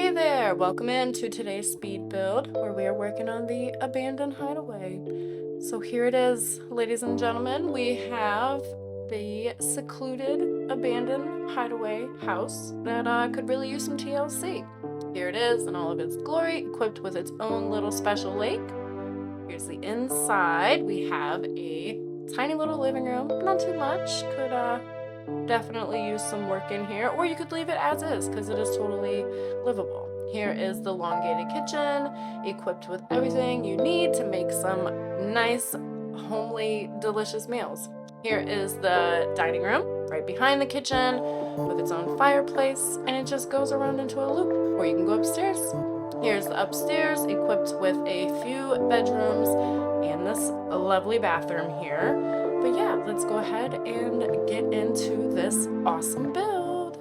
Hey there, welcome into today's speed build where we are working on the abandoned hideaway. So here it is, ladies and gentlemen, we have the secluded abandoned hideaway house that could really use some TLC. Here it is in all of its glory, equipped with its own little special lake. Here's the inside. We have a tiny little living room, not too much, could definitely use some work in here, or you could leave it as is because it is totally livable. Here is the elongated kitchen, equipped with everything you need to make some nice, homely, delicious meals. Here is the dining room, right behind the kitchen, with its own fireplace, and it just goes around into a loop, or you can go upstairs. Here's the upstairs, equipped with a few bedrooms and this lovely bathroom here. But yeah, let's go ahead and get into this awesome build.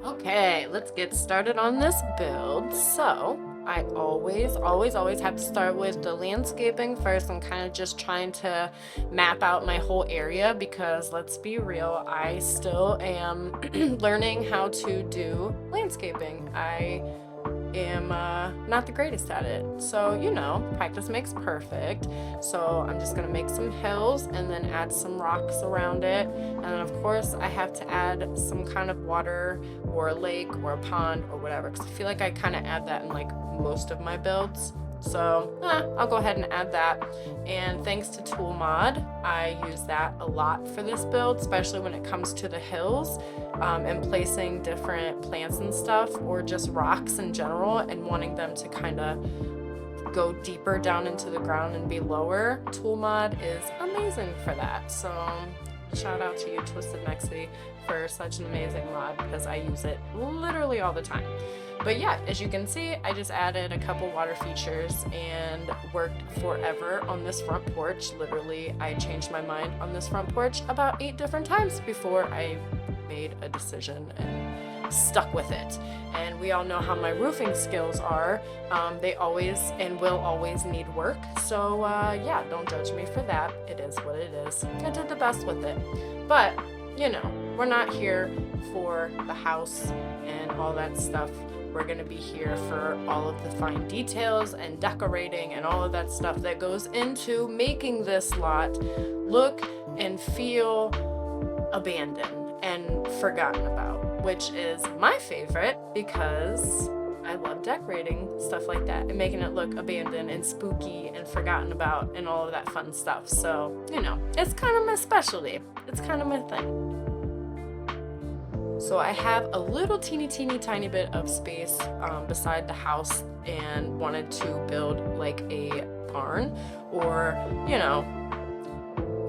Okay, let's get started on this build. So I always have to start with the landscaping first. I'm kind of just trying to map out my whole area because let's be real, I still am learning how to do landscaping. I am not the greatest at it. So, you know, practice makes perfect. So I'm just gonna make some hills and then add some rocks around it. And then of course I have to add some kind of water or a lake or a pond or whatever, because I feel like I kind of add that in like most of my builds. So I'll go ahead and add that. And thanks to Tool Mod, I use that a lot for this build, especially when it comes to the hills and placing different plants and stuff, or just rocks in general, and wanting them to kind of go deeper down into the ground and be lower. Tool Mod is amazing for that. So shout out to you, Twisted Mexi, for such an amazing mod, because I use it literally all the time. But yeah, as you can see, I just added a couple water features and worked forever on this front porch. Literally, I changed my mind on this front porch about 8 different times before I made a decision and stuck with it. And we all know how my roofing skills are. They always and will always need work. So yeah, don't judge me for that. It is what it is. I did the best with it. But, you know, we're not here for the house and all that stuff. We're going to be here for all of the fine details and decorating and all of that stuff that goes into making this lot look and feel abandoned and forgotten about, which is my favorite because I love decorating stuff like that and making it look abandoned and spooky and forgotten about and all of that fun stuff. So, you know, it's kind of my specialty. It's kind of my thing. So I have a little teeny tiny bit of space beside the house and wanted to build like a barn, or, you know,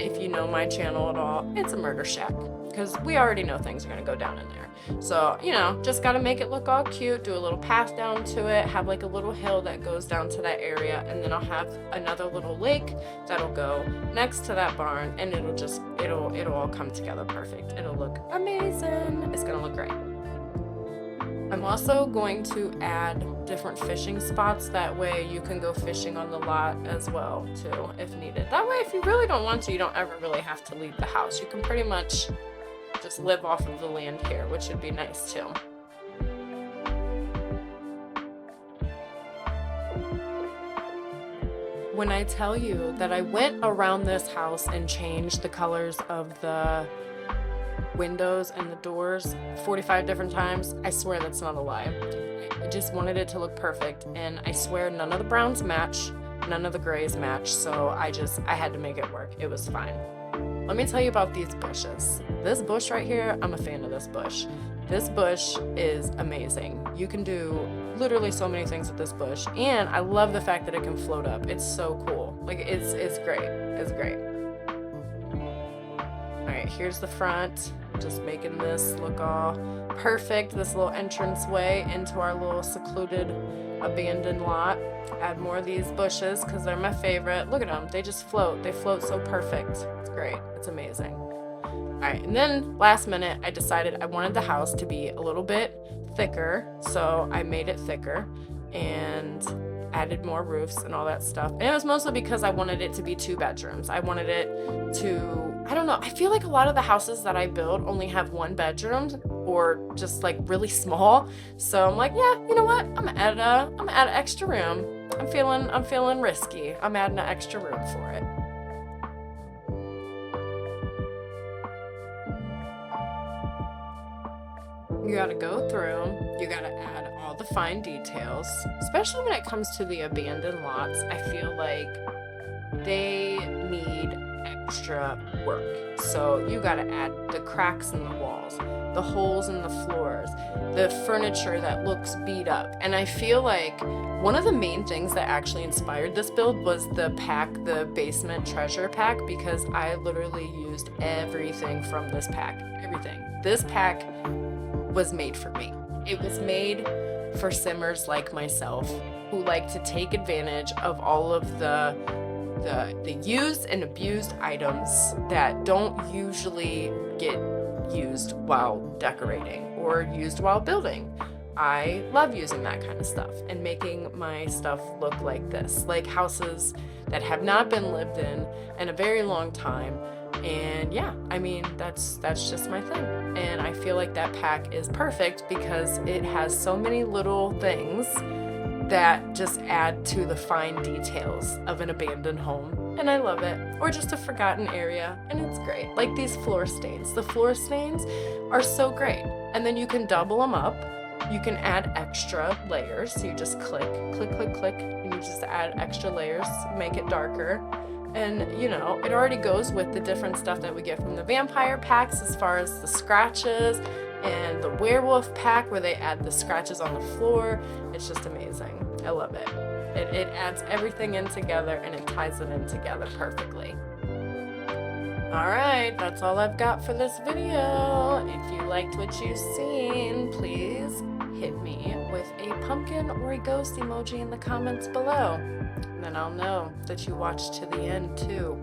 if you know my channel at all, it's a murder shack, because we already know things are going to go down in there. So, you know, just got to make it look all cute, do a little path down to it, have like a little hill that goes down to that area, and then I'll have another little lake that'll go next to that barn, and it'll all come together perfect. It'll look amazing. It's going to look great. I'm also going to add different fishing spots. That way you can go fishing on the lot as well too, if needed. That way, if you really don't want to, you don't ever really have to leave the house. You can pretty much just live off of the land here, which would be nice too. When I tell you that I went around this house and changed the colors of the windows and the doors 45 different times, I swear that's not a lie. I just wanted it to look perfect, and I swear none of the browns match, none of the grays match, so I had to make it work. It was fine. Let me tell you about these bushes. This bush right here, I'm a fan of this bush. This bush is amazing. You can do literally so many things with this bush, and I love the fact that it can float up. It's so cool. Like, it's great. It's great. All right, here's the front. Just making this look all perfect. This little entrance way into our little secluded abandoned lot. Add more of these bushes because they're my favorite. Look at them. They just float. They float so perfect. It's great. It's amazing. All right, and then last minute, I decided I wanted the house to be a little bit thicker, so I made it thicker. and added more roofs and all that stuff. And it was mostly because I wanted it to be 2 bedrooms. I wanted it to, I don't know, I feel like a lot of the houses that I build only have 1 bedroom or just like really small. So I'm like, yeah, you know what? I'm gonna add an extra room. I'm feeling risky. I'm adding an extra room for it. You gotta go through, you gotta add all the fine details, especially when it comes to the abandoned lots. I feel like they need extra work. So you gotta add the cracks in the walls, the holes in the floors, the furniture that looks beat up. And I feel like one of the main things that actually inspired this build was the pack, the basement treasure pack, because I literally used everything from this pack. Everything. This pack was made for me. It was made for simmers like myself who like to take advantage of all of the used and abused items that don't usually get used while decorating or used while building. I love using that kind of stuff and making my stuff look like this, like houses that have not been lived in a very long time. And yeah, I mean, that's just my thing. And I feel like that pack is perfect because it has so many little things that just add to the fine details of an abandoned home. And I love it. Or just a forgotten area, and it's great. Like these floor stains. The floor stains are so great. And then you can double them up. You can add extra layers. So you just click, and you just add extra layers, make it darker. And, you know, it already goes with the different stuff that we get from the vampire packs as far as the scratches and the werewolf pack where they add the scratches on the floor. It's just amazing. I love it. It adds everything in together and it ties it in together perfectly. Alright, that's all I've got for this video. If you liked what you've seen, please hit me with a pumpkin or a ghost emoji in the comments below. And then I'll know that you watched to the end too.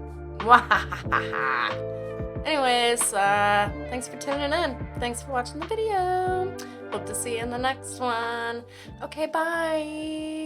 Anyways, thanks for tuning in. Thanks for watching the video. Hope to see you in the next one. Okay, bye.